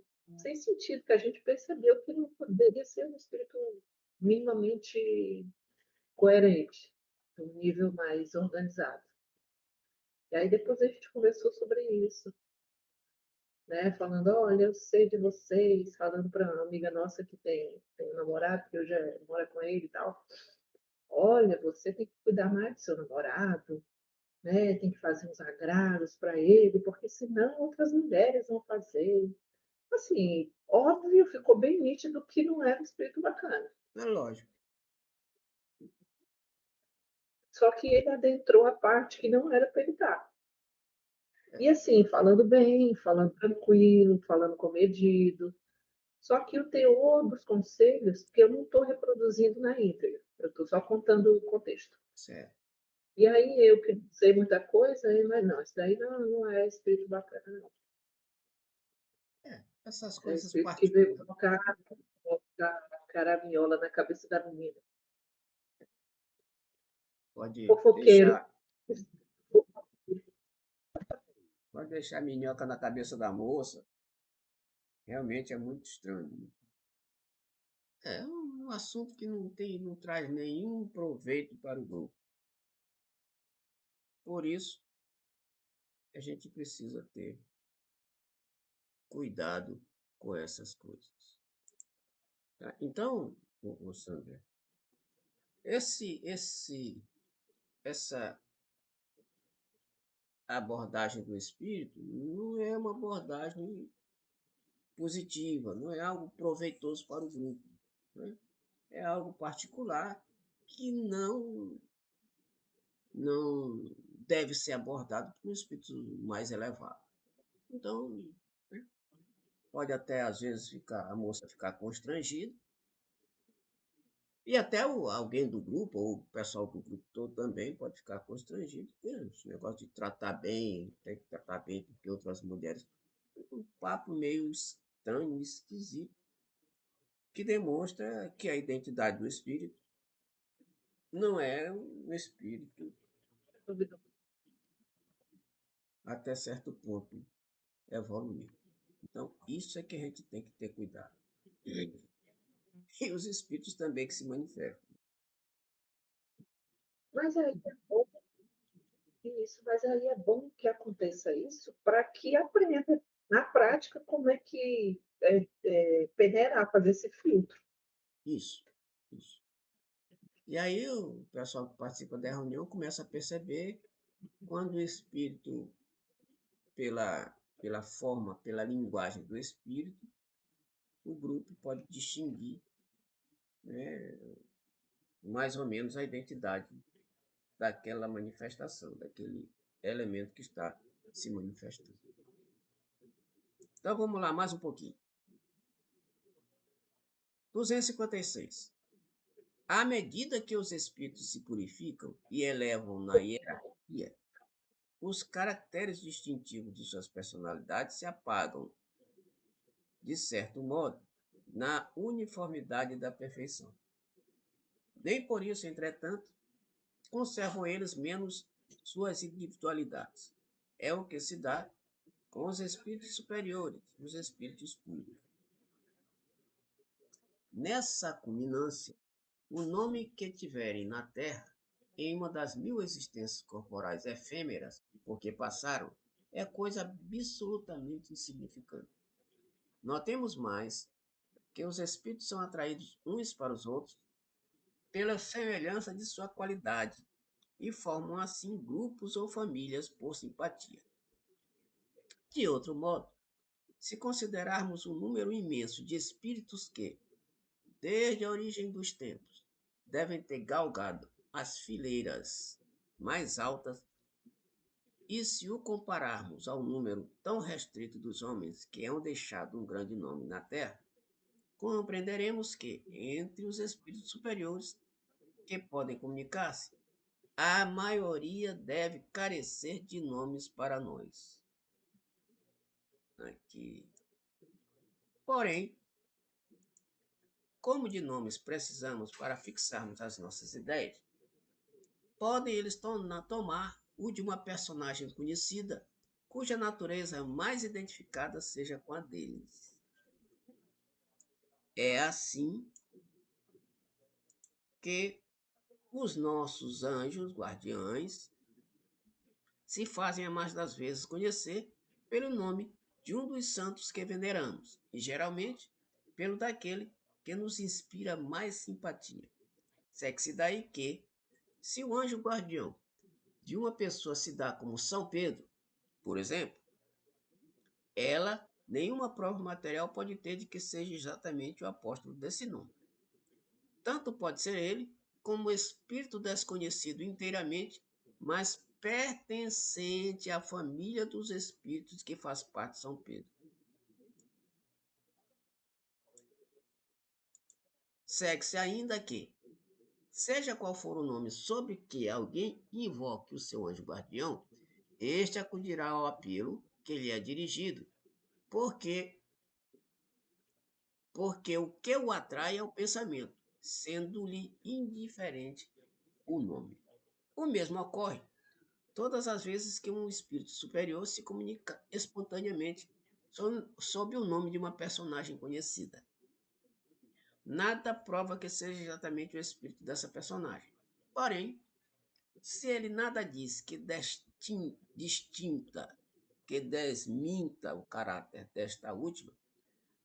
sentido, que a gente percebeu que não poderia ser um espírito minimamente coerente, um nível mais organizado. E aí depois a gente conversou sobre isso, né? Falando, olha, eu sei de vocês, falando para uma amiga nossa que tem um namorado, que eu já moro com ele e tal. Olha, você tem que cuidar mais do seu namorado, né? Tem que fazer uns agrados para ele, porque senão outras mulheres vão fazer. Assim, óbvio, ficou bem nítido que não era um espírito bacana. É lógico. Só que ele adentrou a parte que não era para ele estar. E assim, falando bem, falando tranquilo, falando comedido. Só que o teor dos conselhos, que eu não estou reproduzindo na íntegra, eu estou só contando o contexto. Certo. E aí eu que sei muita coisa, mas não, isso daí não é espírito bacana, não. Essas É coisas espírito que veio particulares. colocar caraminhola na cabeça da menina. Pode Fofoqueiro. deixar, pode deixar minhoca na cabeça da moça. Realmente é muito estranho. É um assunto que não traz nenhum proveito para o grupo. Por isso, a gente precisa ter cuidado com essas coisas. Tá? Então, Sandra, esse, esse, essa abordagem do espírito não é uma abordagem positiva, não é algo proveitoso para o grupo. Né? É algo particular que não deve ser abordado por um espírito mais elevado. Então, né, pode até às vezes a moça ficar constrangida, e até alguém do grupo, ou o pessoal do grupo todo também pode ficar constrangido, porque esse negócio de tratar bem, tem que tratar bem porque outras mulheres. Um papo meio estranho, esquisito, que demonstra que a identidade do espírito não é um espírito até certo ponto evoluído. Então, isso é que a gente tem que ter cuidado. E os espíritos também que se manifestam. Mas aí é bom isso, mas aí é bom que aconteça isso para que aprenda na prática como é que peneirar, fazer esse filtro. Isso, isso. E aí o pessoal que participa da reunião começa a perceber quando o espírito, pela forma, pela linguagem do espírito, o grupo pode distinguir, né, mais ou menos a identidade daquela manifestação, daquele elemento que está se manifestando. Então vamos lá, mais um pouquinho. 256. À medida que os espíritos se purificam e elevam na hierarquia, os caracteres distintivos de suas personalidades se apagam, de certo modo, na uniformidade da perfeição. Nem por isso, entretanto, conservam eles menos suas individualidades. É o que se dá com os espíritos superiores, os espíritos puros. Nessa culminância, o nome que tiverem na Terra, em uma das 1000 existências corporais efêmeras, porque passaram, é coisa absolutamente insignificante. Notemos mais que os espíritos são atraídos uns para os outros pela semelhança de sua qualidade e formam assim grupos ou famílias por simpatia. De outro modo, se considerarmos o número imenso de espíritos que, desde a origem dos tempos, devem ter galgado as fileiras mais altas, e se o compararmos ao número tão restrito dos homens que hão deixado um grande nome na Terra, compreenderemos que, entre os espíritos superiores que podem comunicar-se, a maioria deve carecer de nomes para nós. Aqui. Porém, como de nomes precisamos para fixarmos as nossas ideias, podem eles tomar o de uma personagem conhecida, cuja natureza mais identificada seja com a deles. É assim que os nossos anjos guardiães se fazem a mais das vezes conhecer pelo nome de um dos santos que veneramos, e geralmente pelo daquele que nos inspira mais simpatia. Segue-se daí que, se o anjo guardião de uma pessoa se dá como São Pedro, por exemplo, ela nenhuma prova material pode ter de que seja exatamente o apóstolo desse nome. Tanto pode ser ele como o espírito desconhecido inteiramente, mas pertencente à família dos espíritos que faz parte de São Pedro. Segue-se ainda que, seja qual for o nome sobre que alguém invoque o seu anjo guardião, este acudirá ao apelo que lhe é dirigido, porque o que o atrai é o pensamento, sendo-lhe indiferente o nome. O mesmo ocorre todas as vezes que um espírito superior se comunica espontaneamente sob o nome de uma personagem conhecida. Nada prova que seja exatamente o espírito dessa personagem. Porém, se ele nada diz que que desminta o caráter desta última,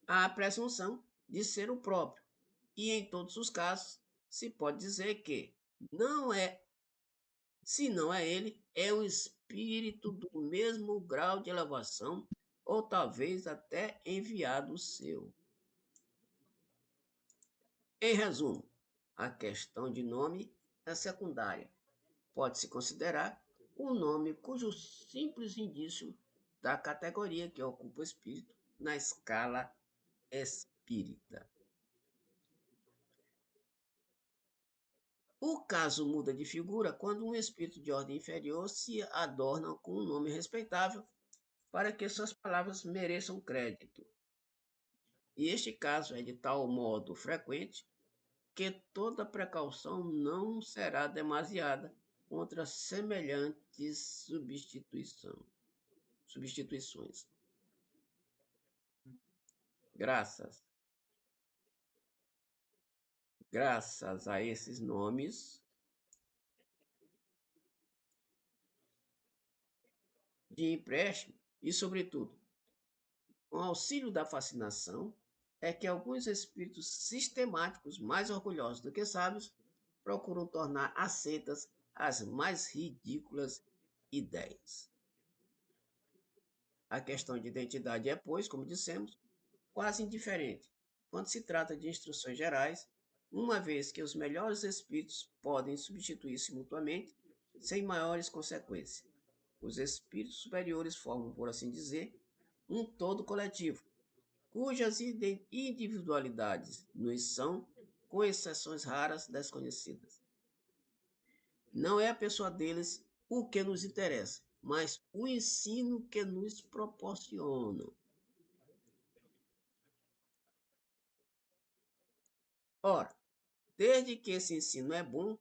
há a presunção de ser o próprio. E em todos os casos, se pode dizer que não é, se não é ele, é um espírito do mesmo grau de elevação, ou talvez até enviado seu. Em resumo, a questão de nome é secundária. Pode-se considerar o nome cujo simples indício da categoria que ocupa o espírito na escala espírita. O caso muda de figura quando um espírito de ordem inferior se adorna com um nome respeitável para que suas palavras mereçam crédito. E este caso é de tal modo frequente que toda precaução não será demasiada contra semelhantes substituições. Graças a esses nomes de empréstimo e, sobretudo, com auxílio da fascinação, é que alguns espíritos sistemáticos, mais orgulhosos do que sábios, procuram tornar aceitas as mais ridículas ideias. A questão de identidade é, pois, como dissemos, quase indiferente quando se trata de instruções gerais, uma vez que os melhores espíritos podem substituir-se mutuamente sem maiores consequências. Os espíritos superiores formam, por assim dizer, um todo coletivo, cujas individualidades nos são com exceções raras desconhecidas. Não é a pessoa deles o que nos interessa, mas o ensino que nos proporcionam. Ora, desde que esse ensino é bom,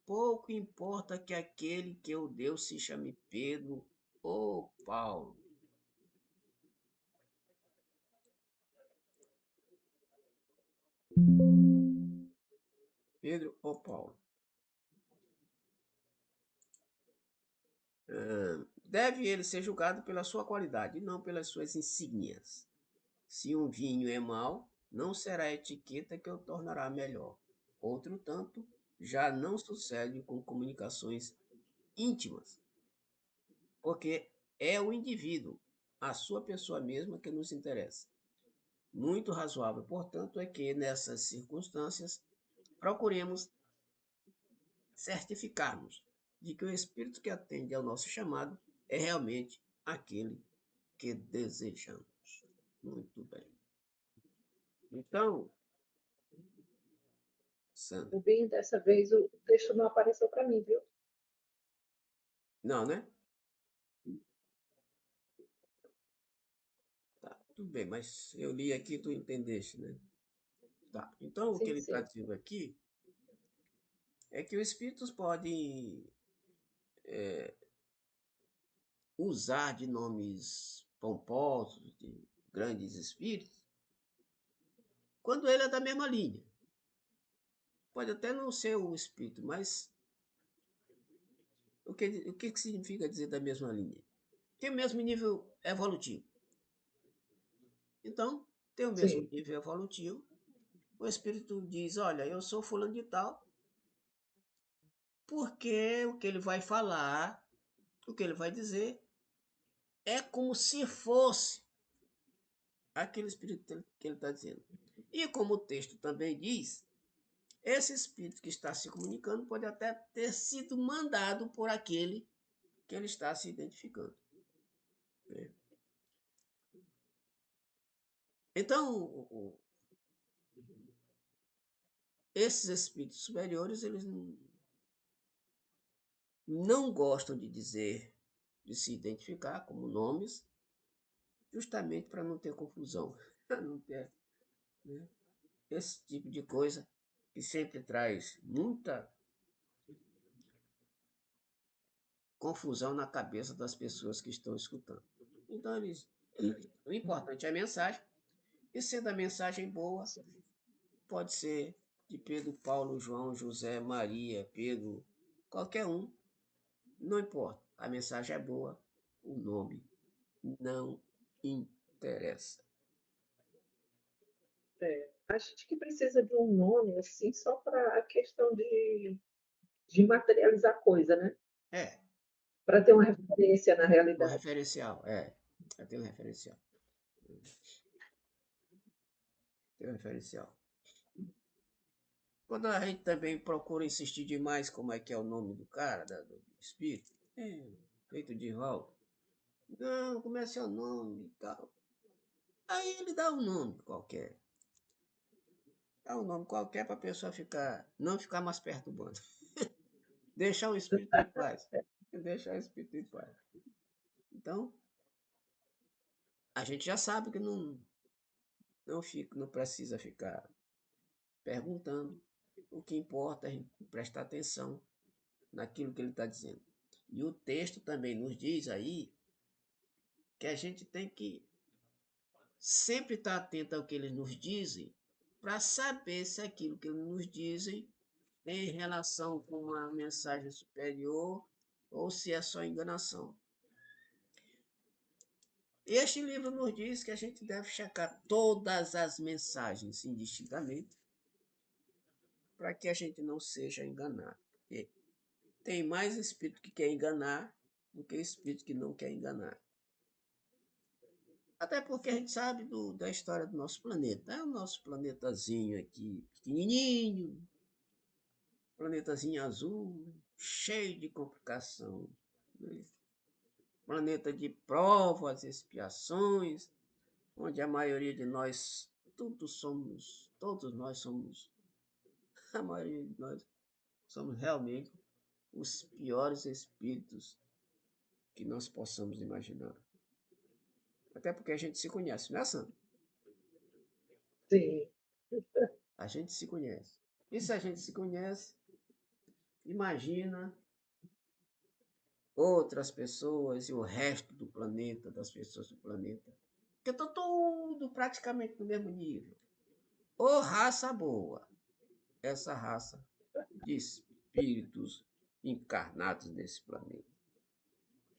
pouco importa que aquele que o deu se chame Pedro ou Paulo. Pedro ou Paulo. Deve ele ser julgado pela sua qualidade e não pelas suas insígnias. Se um vinho é mau, não será a etiqueta que o tornará melhor. Outro tanto, já não sucede com comunicações íntimas, porque é o indivíduo, a sua pessoa mesma, que nos interessa. Muito razoável, portanto, é que nessas circunstâncias procuremos certificarmos de que o espírito que atende ao nosso chamado é realmente aquele que desejamos. Muito bem. Então, Sandra. Rubim, dessa vez o texto não apareceu para mim, viu? Não, né? Tá, tudo bem, mas eu li aqui, tu entendeste, né? Tá, então o que Sim, ele está sim. dizendo aqui é que os espíritos podem usar de nomes pomposos, de grandes espíritos, quando ele é da mesma linha. Pode até não ser o espírito, mas o que significa dizer da mesma linha? Tem o mesmo nível evolutivo. Então, tem o mesmo Sim. nível evolutivo. O espírito diz: olha, eu sou fulano de tal, porque o que ele vai falar, o que ele vai dizer, é como se fosse aquele espírito que ele está dizendo. E como o texto também diz, esse espírito que está se comunicando pode até ter sido mandado por aquele que ele está se identificando. Então, esses espíritos superiores, eles não gostam de dizer, de se identificar como nomes, justamente para não ter confusão, para não ter, né, esse tipo de coisa que sempre traz muita confusão na cabeça das pessoas que estão escutando. Então, o importante é a mensagem, e sendo a mensagem boa, pode ser de Pedro, Paulo, João, José, Maria, Pedro, qualquer um, não importa. A mensagem é boa, o nome não interessa. A gente que precisa de um nome, assim, só para a questão de materializar coisa, né? É, Para ter uma referência na um realidade. referencial, tem um referencial. Tem um referencial. Quando a gente também procura insistir demais como é que é o nome do cara, do espírito, feito de volta. Não, como é seu nome e tal. Aí ele dá um nome qualquer. Dá um nome qualquer para a pessoa não ficar mais perturbando. Deixar o espírito em paz. Deixar o espírito em paz. Então, a gente já sabe que não precisa ficar perguntando. O que importa é prestar atenção naquilo que ele está dizendo. E o texto também nos diz aí que a gente tem que sempre estar atento ao que eles nos dizem para saber se aquilo que eles nos dizem tem relação com uma mensagem superior ou se é só enganação. Este livro nos diz que a gente deve checar todas as mensagens indistintamente para que a gente não seja enganado. Porque tem mais espírito que quer enganar do que espírito que não quer enganar. Até porque a gente sabe da história do nosso planeta. É o nosso planetazinho aqui, pequenininho, planetazinho azul, cheio de complicação. Né? Planeta de provas, expiações, onde a maioria de nós, todos nós somos A maioria de nós somos realmente os piores espíritos que nós possamos imaginar. Até porque a gente se conhece, não é, Sandra? Sim, A gente se conhece. E se a gente se conhece, imagina outras pessoas e o resto do planeta, das pessoas do planeta, que estão tudo praticamente no mesmo nível. Ô raça boa, essa raça de espíritos encarnados nesse planeta.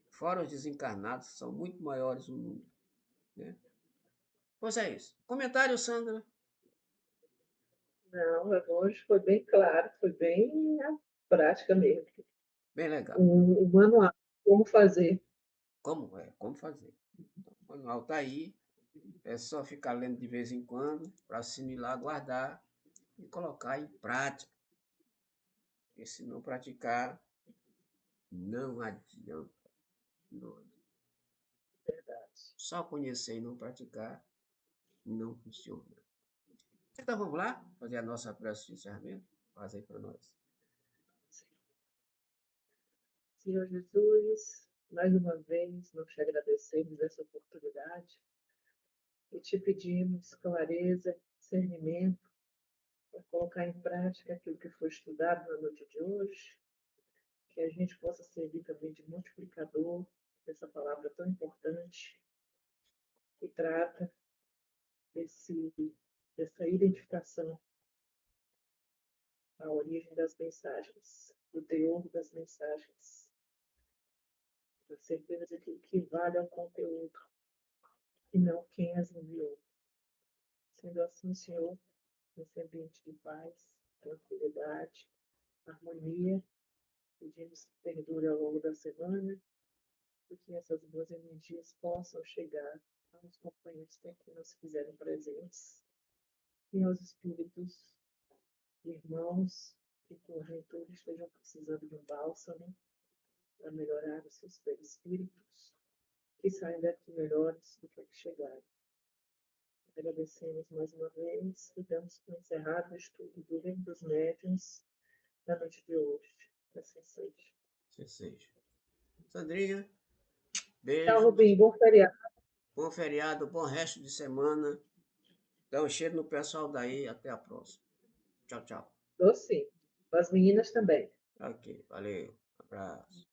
Fora os desencarnados, que são muito maiores no mundo. Né? Pois é isso. Comentário, Sandra? não, hoje foi bem claro, foi bem a prática mesmo. Bem legal. O manual, como fazer. Como é? Como fazer? Então, o manual está aí. É só ficar lendo de vez em quando para assimilar, guardar e colocar em prática. Porque se não praticar, não adianta. Não adianta. Só conhecer e não praticar não funciona. Então vamos lá fazer a nossa prece de encerramento? Faz aí para nós. Senhor Jesus, mais uma vez nós te agradecemos essa oportunidade e te pedimos clareza, discernimento para colocar em prática aquilo que foi estudado na noite de hoje, que a gente possa servir também de multiplicador dessa palavra tão importante que trata desse, dessa identificação, a origem das mensagens, do teor das mensagens, da certeza de que o que vale é o conteúdo e não quem as enviou. Sendo assim, Senhor, nesse ambiente de paz, tranquilidade, harmonia, pedimos que perdure ao longo da semana e que essas boas energias possam chegar aos companheiros que aqui nos fizeram presentes e aos espíritos, irmãos que porventura estejam precisando de um bálsamo para melhorar os seus perispíritos, que saiam daqui melhores do que chegaram. Agradecemos mais uma vez e damos por encerrado o estudo do Livro dos Médiuns da noite de hoje. Assim seja. Que seja. Sandrinha, Tchau, beijos, Rubim. Bom feriado. bom feriado, bom resto de semana. Dá um cheiro no pessoal daí. Até a próxima. Tchau, tchau. Dou sim. As meninas também. Ok, valeu. Abraço.